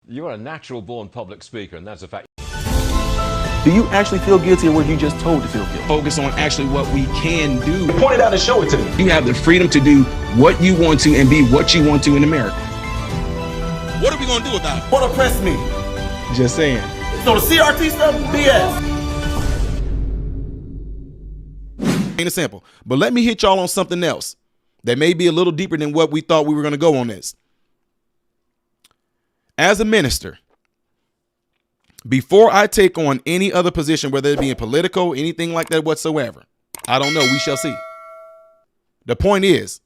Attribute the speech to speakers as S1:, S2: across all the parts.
S1: You are a natural born public speaker, and that's a fact.
S2: Do you actually feel guilty, or were you just told to feel guilty?
S3: Focus on actually what we can do.
S2: Point it out and show it to me.
S3: You have the freedom to do what you want to and be what you want to in America.
S4: What are we going to do about it?
S2: What oppressed me?
S3: Just saying.
S2: So the CRT stuff, BS.
S4: Ain't it simple? But let me hit y'all on something else that may be a little deeper than what we thought we were going to go on this. As a minister, before I take on any other position, whether it be in political, anything like that whatsoever, I don't know. We shall see. The point is,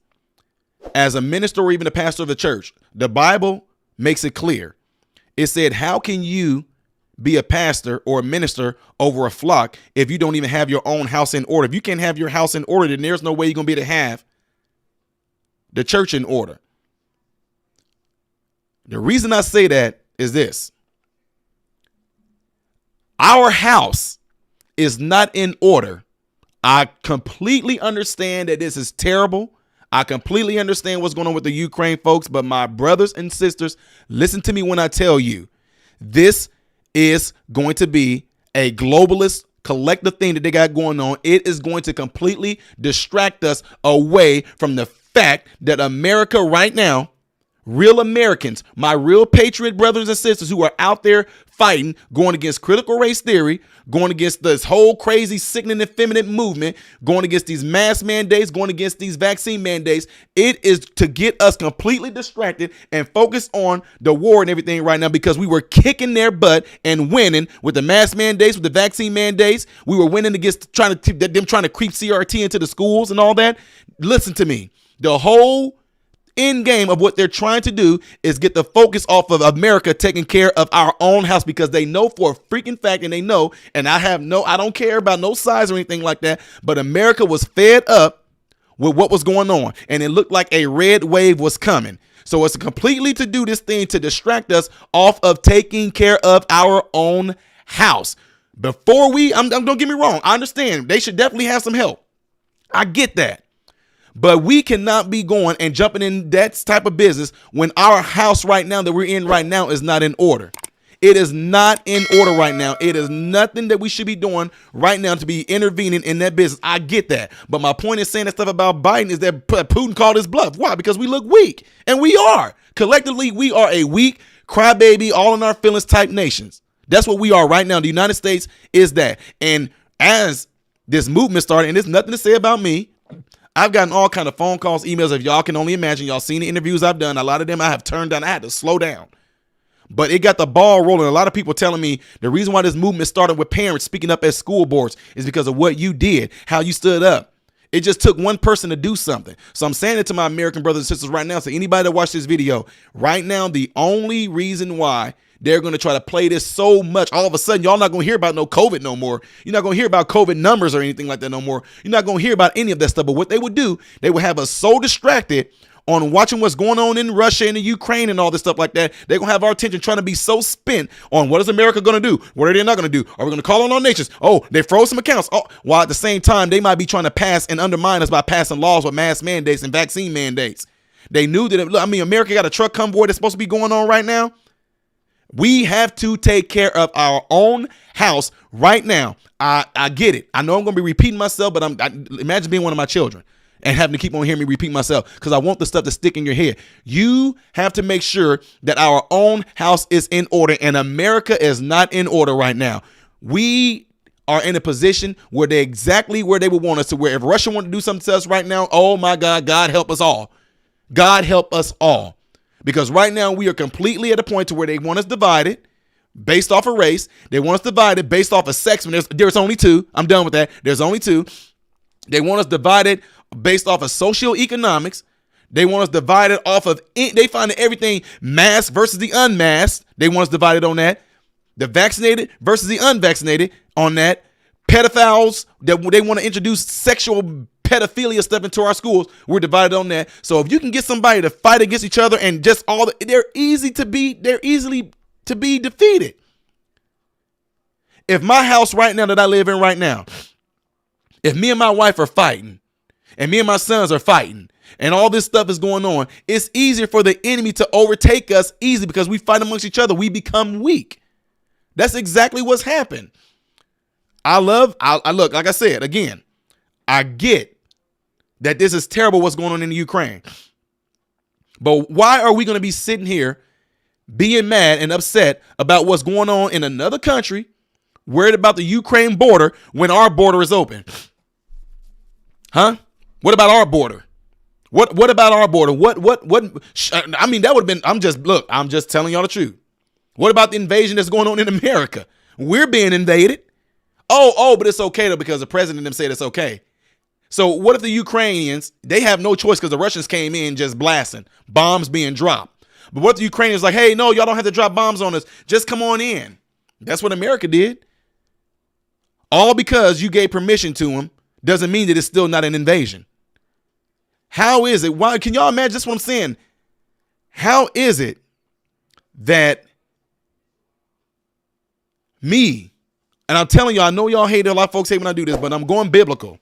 S4: as a minister or even a pastor of the church, the Bible makes it clear. It said, how can you be a pastor or a minister over a flock if you don't even have your own house in order? If you can't have your house in order, then there's no way you're going to be able to have the church in order. The reason I say that is this. Our house is not in order. I completely understand that this is terrible. I completely understand what's going on with the Ukraine folks, but my brothers and sisters, listen to me when I tell you, this is going to be a globalist collective thing that they got going on. It is going to completely distract us away from the fact that America right now, real Americans, my real patriot brothers and sisters who are out there fighting, going against critical race theory, going against this whole crazy, sickening, effeminate movement, going against these mask mandates, going against these vaccine mandates. It is to get us completely distracted and focused on the war and everything right now, because we were kicking their butt and winning with the mask mandates, with the vaccine mandates. We were winning against trying to creep CRT into the schools and all that. Listen to me. The whole end game of what they're trying to do is get the focus off of America taking care of our own house, because they know for a freaking fact, and they know, and I don't care about no size or anything like that, but America was fed up with what was going on, and it looked like a red wave was coming. So it's completely to do this thing to distract us off of taking care of our own house. Before don't get me wrong, I understand they should definitely have some help. I get that. But we cannot be going and jumping in that type of business when our house right now that we're in right now is not in order. It is not in order right now. It is nothing that we should be doing right now to be intervening in that business. I get that. But my point is saying that stuff about Biden is that Putin called his bluff. Why? Because we look weak. And we are. Collectively, we are a weak, crybaby, all in our feelings type nations. That's what we are right now. The United States is that. And as this movement started, and there's nothing to say about me, I've gotten all kind of phone calls, emails. If y'all can only imagine, y'all seen the interviews I've done. A lot of them I have turned down. I had to slow down. But it got the ball rolling. A lot of people telling me the reason why this movement started with parents speaking up at school boards is because of what you did, how you stood up. It just took one person to do something. So I'm saying it to my American brothers and sisters right now. So anybody that watched this video right now, the only reason why they're going to try to play this so much, all of a sudden, y'all not going to hear about no COVID no more. You're not going to hear about COVID numbers or anything like that no more. You're not going to hear about any of that stuff. But what they would do, they would have us so distracted on watching what's going on in Russia and the Ukraine and all this stuff like that. They're going to have our attention trying to be so spent on what is America going to do? What are they not going to do? Are we going to call on our nations? Oh, they froze some accounts. Oh, while at the same time, they might be trying to pass and undermine us by passing laws with mask mandates and vaccine mandates. They knew that, America got a truck convoy that's supposed to be going on right now. We have to take care of our own house right now. I get it. I know I'm going to be repeating myself, but imagine being one of my children and having to keep on hearing me repeat myself, because I want the stuff to stick in your head. You have to make sure that our own house is in order, and America is not in order right now. We are in a position where they're exactly where they would want us to, where if Russia wanted to do something to us right now, oh my God, God help us all. God help us all. Because right now we are completely at a point to where they want us divided based off of race. They want us divided based off of sex. When there's only two. I'm done with that. There's only two. They want us divided based off of socioeconomics. They want us divided off of, they find everything masked versus the unmasked. They want us divided on that. The vaccinated versus the unvaccinated on that. Pedophiles, that they want to introduce sexual pedophilia stuff into our schools. We're divided on that. So if you can get somebody to fight against each other and just they're easily to be defeated. If my house right now that I live in right now, if me and my wife are fighting and me and my sons are fighting and all this stuff is going on, it's easier for the enemy to overtake us easy because we fight amongst each other. We become weak. That's exactly what's happened. I look, like I said, again, I get that this is terrible what's going on in the Ukraine. But why are we going to be sitting here being mad and upset about what's going on in another country, worried about the Ukraine border when our border is open? Huh? What about our border? What about our border? I mean, that would have been, I'm just telling y'all the truth. What about the invasion that's going on in America? We're being invaded. Oh, but it's okay though, because the president them said it's okay. So what if the Ukrainians, they have no choice because the Russians came in just blasting, bombs being dropped. But what if the Ukrainians like, hey, no, y'all don't have to drop bombs on us. Just come on in. That's what America did. All because you gave permission to them doesn't mean that it's still not an invasion. How is it? Why can y'all imagine? That's what I'm saying. How is it that me, and I'm telling y'all, I know y'all hate it. A lot of folks hate when I do this, but I'm going biblical.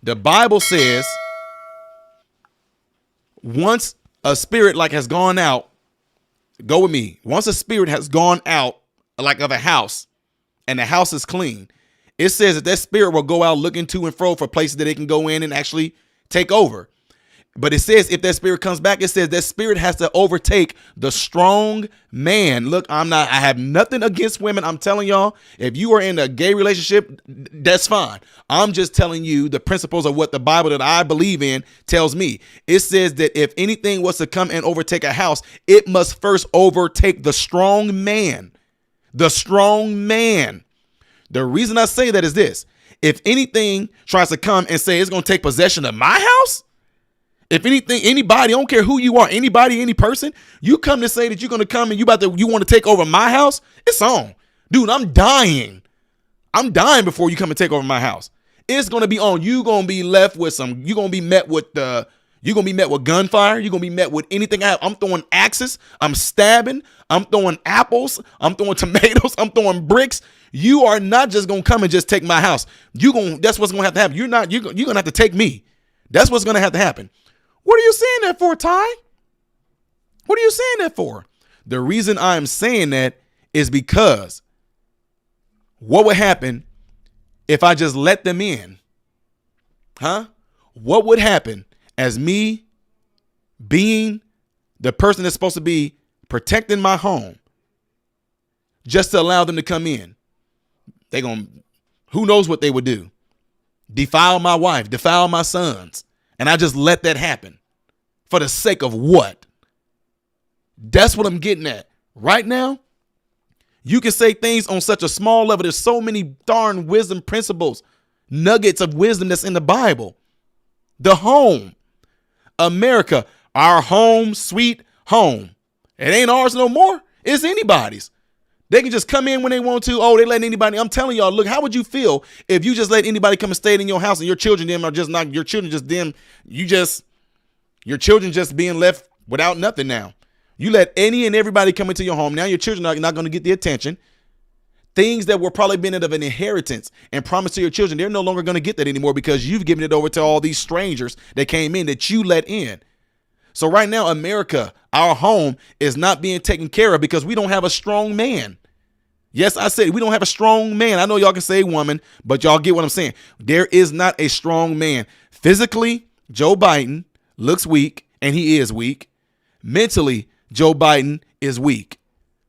S4: The Bible says once a spirit like has gone out, go with me. Once a spirit has gone out like of a house and the house is clean, it says that spirit will go out looking to and fro for places that they can go in and actually take over. But it says if that spirit comes back, it says that spirit has to overtake the strong man. Look, I have nothing against women. I'm telling y'all, if you are in a gay relationship, that's fine. I'm just telling you the principles of what the Bible that I believe in tells me. It says that if anything was to come and overtake a house, it must first overtake the strong man. The strong man. The reason I say that is this. If anything tries to come and say it's going to take possession of my house, if anything, anybody, I don't care who you are, anybody, any person, you come to say that you're going to come and you want to take over my house, it's on. Dude, I'm dying. I'm dying before you come and take over my house. It's going to be on. You're going to be left with you're going to be met with gunfire. You're going to be met with anything I have. I'm throwing axes. I'm stabbing. I'm throwing apples. I'm throwing tomatoes. I'm throwing bricks. You are not just going to come and just take my house. That's what's going to have to happen. You're going to have to take me. That's what's going to have to happen. What are you saying that for, Ty? What are you saying that for? The reason I'm saying that is because what would happen if I just let them in? Huh? What would happen as me being the person that's supposed to be protecting my home just to allow them to come in? Who knows what they would do? Defile my wife, defile my sons. And I just let that happen for the sake of what? That's what I'm getting at. Right now, you can say things on such a small level. There's so many darn wisdom principles, nuggets of wisdom that's in the Bible. The home, America, our home, sweet home. It ain't ours no more. It's anybody's. They can just come in when they want to. Oh, they letting anybody. I'm telling y'all, look, how would you feel if you just let anybody come and stay in your house and your children them are just not your children, just them. Your children just being left without nothing now. You let any and everybody come into your home. Now your children are not going to get the attention. Things that were probably been of an inheritance and promised to your children, they're no longer going to get that anymore because you've given it over to all these strangers that came in that you let in. So right now, America, our home is not being taken care of because we don't have a strong man. Yes, I said we don't have a strong man. I know y'all can say woman, but y'all get what I'm saying. There is not a strong man. Physically, Joe Biden looks weak, and he is weak. Mentally, Joe Biden is weak.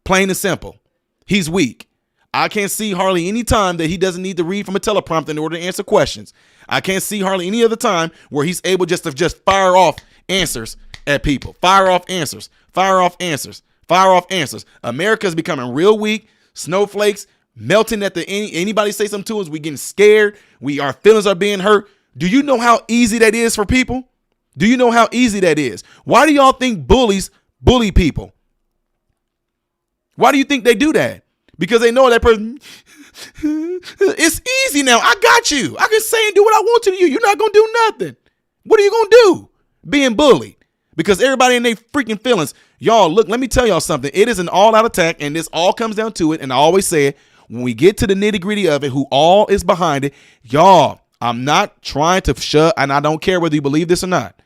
S4: Plain and simple. He's weak. I can't see hardly any time that he doesn't need to read from a teleprompter in order to answer questions. I can't see hardly any other time where he's able just to fire off answers at people. Fire off answers. Fire off answers. Fire off answers. America's becoming real weak. Snowflakes melting at anybody say something to us. We getting scared. Our feelings are being hurt. Do you know how easy that is for people? Do you know how easy that is? Why do y'all think bullies bully people? Why do you think they do that? Because they know that person. It's easy now. I got you. I can say and do what I want to you. You're not going to do nothing. What are you going to do? Being bullied. Because everybody in their freaking feelings. Y'all, look, let me tell y'all something. It is an all-out attack, and this all comes down to it. And I always say it, when we get to the nitty-gritty of it, who all is behind it, y'all, I'm not trying to shut, and I don't care whether you believe this or not.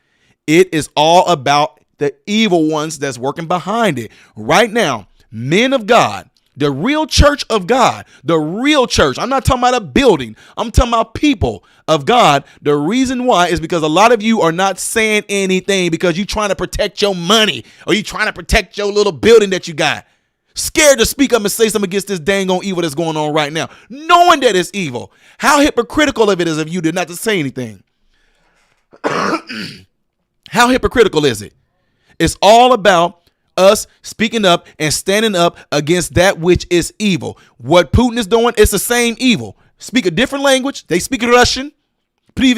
S4: It is all about the evil ones that's working behind it. Right now, men of God, the real church of God, the real church. I'm not talking about a building. I'm talking about people of God. The reason why is because a lot of you are not saying anything because you're trying to protect your money or you're trying to protect your little building that you got. Scared to speak up and say something against this dang on evil that's going on right now, knowing that it's evil. How hypocritical of it is of you to not to say anything. How hypocritical is it? It's all about us speaking up and standing up against that which is evil. What Putin is doing, it's the same evil. Speak a different language. They speak Russian. They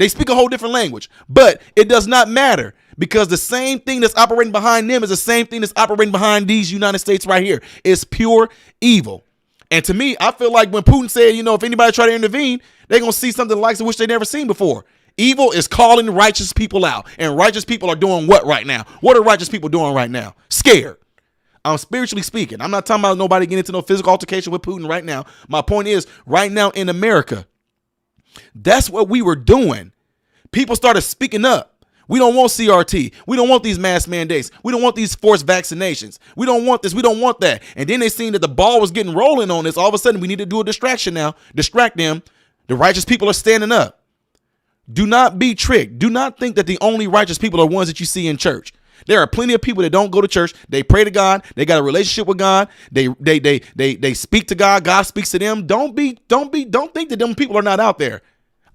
S4: speak a whole different language. But it does not matter because the same thing that's operating behind them is the same thing that's operating behind these United States right here. It's pure evil. And to me, I feel like when Putin said, if anybody try to intervene, they're going to see something like which they never seen before. Evil is calling righteous people out, and righteous people are doing what right now? What are righteous people doing right now? Scared. I'm spiritually speaking. I'm not talking about nobody getting into no physical altercation with Putin right now. My point is, right now in America, that's what we were doing. People started speaking up. We don't want CRT. We don't want these mass mandates. We don't want these forced vaccinations. We don't want this. We don't want that. And then they seen that the ball was getting rolling on this. All of a sudden, we need to do a distraction now. Distract them. The righteous people are standing up. Do not be tricked. Do not think that the only righteous people are ones that you see in church. There are plenty of people that don't go to church. They pray to God. They got a relationship with God. They speak to God. God speaks to them. Don't think that them people are not out there.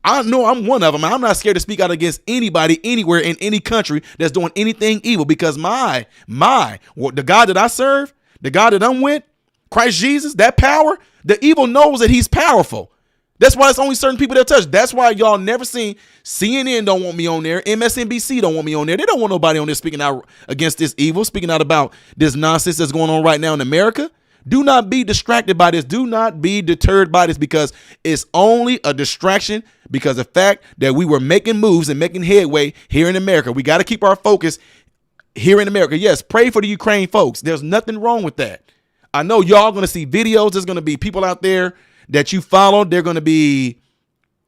S4: I know I'm one of them. I'm not scared to speak out against anybody, anywhere, in any country that's doing anything evil because the God that I serve, the God that I'm with, Christ Jesus, that power, the evil knows that he's powerful. That's why it's only certain people that touch. That's why y'all never seen CNN don't want me on there. MSNBC don't want me on there. They don't want nobody on there speaking out against this evil, speaking out about this nonsense that's going on right now in America. Do not be distracted by this. Do not be deterred by this because it's only a distraction because of the fact that we were making moves and making headway here in America. We got to keep our focus here in America. Yes, pray for the Ukraine folks. There's nothing wrong with that. I know y'all going to see videos. There's going to be people out there that you follow. They're going to be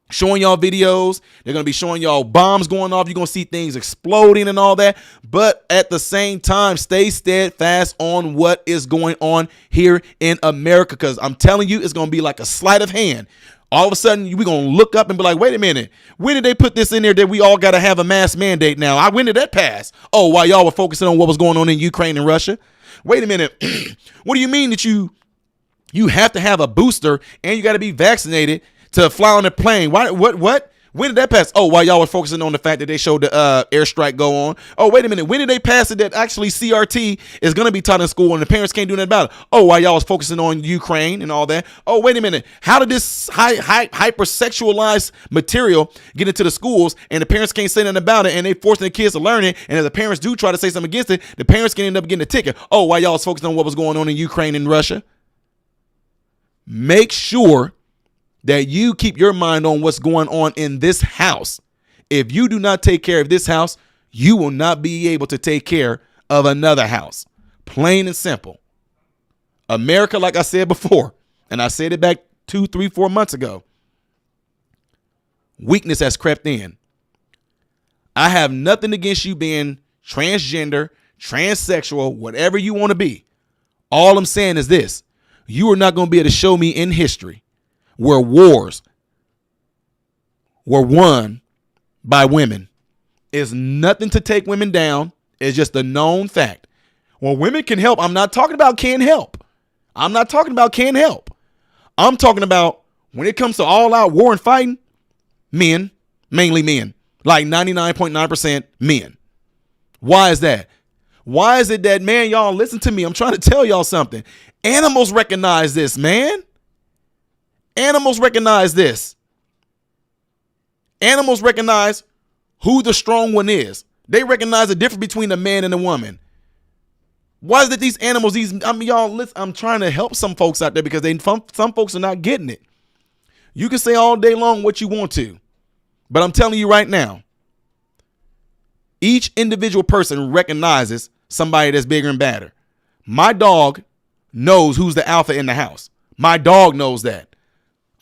S4: showing y'all videos. They're going to be showing y'all bombs going off. You're going to see things exploding and all that. But at the same time, stay steadfast on what is going on here in America because I'm telling you, it's going to be like a sleight of hand. All of a sudden, we're going to look up and be like, wait a minute. When did they put this in there that we all got to have a mass mandate now? When did that pass? Oh, while y'all were focusing on what was going on in Ukraine and Russia? Wait a minute. What do you mean that you have to have a booster and you got to be vaccinated to fly on a plane? Why? What? When did that pass? Oh, while y'all were focusing on the fact that they showed the airstrike go on. Oh, wait a minute. When did they pass it that actually CRT is going to be taught in school and the parents can't do nothing about it? Oh, while y'all was focusing on Ukraine and all that. Oh, wait a minute. How did this hypersexualized material get into the schools and the parents can't say nothing about it and they forcing the kids to learn it? And if the parents do try to say something against it, the parents can end up getting a ticket. Oh, while y'all was focusing on what was going on in Ukraine and Russia. Make sure that you keep your mind on what's going on in this house. If you do not take care of this house, you will not be able to take care of another house. Plain and simple. America, like I said before, and I said it back 2, 3, 4 months ago, weakness has crept in. I have nothing against you being transgender, transsexual, whatever you want to be. All I'm saying is this. You are not going to be able to show me in history where wars were won by women. It's nothing to take women down. It's just a known fact. Well, women can help. I'm not talking about can't help. I'm not talking about can't help. I'm talking about when it comes to all out war and fighting, men, mainly men, like 99.9% men. Why is that? Why is it that, man, y'all listen to me. I'm trying to tell y'all something. Animals recognize this, man. Animals recognize this. Animals recognize who the strong one is. They recognize the difference between a man and a woman. Why is it these animals, y'all, listen, I'm trying to help some folks out there because some folks are not getting it. You can say all day long what you want to, but I'm telling you right now, each individual person recognizes somebody that's bigger and badder. My dog knows who's the alpha in the house. My dog knows that.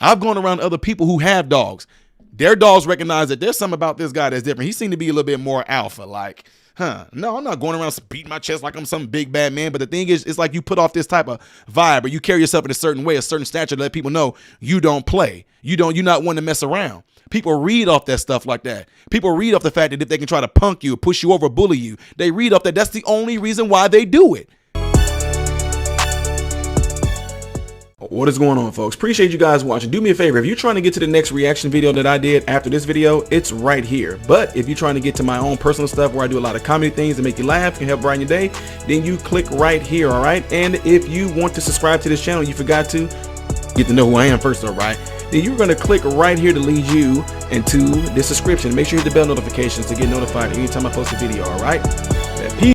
S4: I've gone around other people who have dogs. their dogs recognize that there's something about this guy that's different. He seemed to be a little bit more alpha, like, no, I'm not going around beating my chest like I'm some big bad man. But the thing is, it's like you put off this type of vibe, or you carry yourself in a certain way, a certain stature to let people know you don't play. You're not one to mess around. People read off that stuff like that. People read off the fact that if they can try to punk you, push you over, bully you, they read off that that's the only reason why they do it.
S2: What is going on, folks? Appreciate you guys watching. Do me a favor, if you're trying to get to the next reaction video that I did after this video, it's right here. But if you're trying to get to my own personal stuff where I do a lot of comedy things that make you laugh and help brighten your day, then you click right here, all right? And if you want to subscribe to this channel, you forgot to get to know who I am first, all right? Then you're going to click right here to lead you into this subscription. Make sure you hit the bell notifications to get notified anytime I post a video, all right?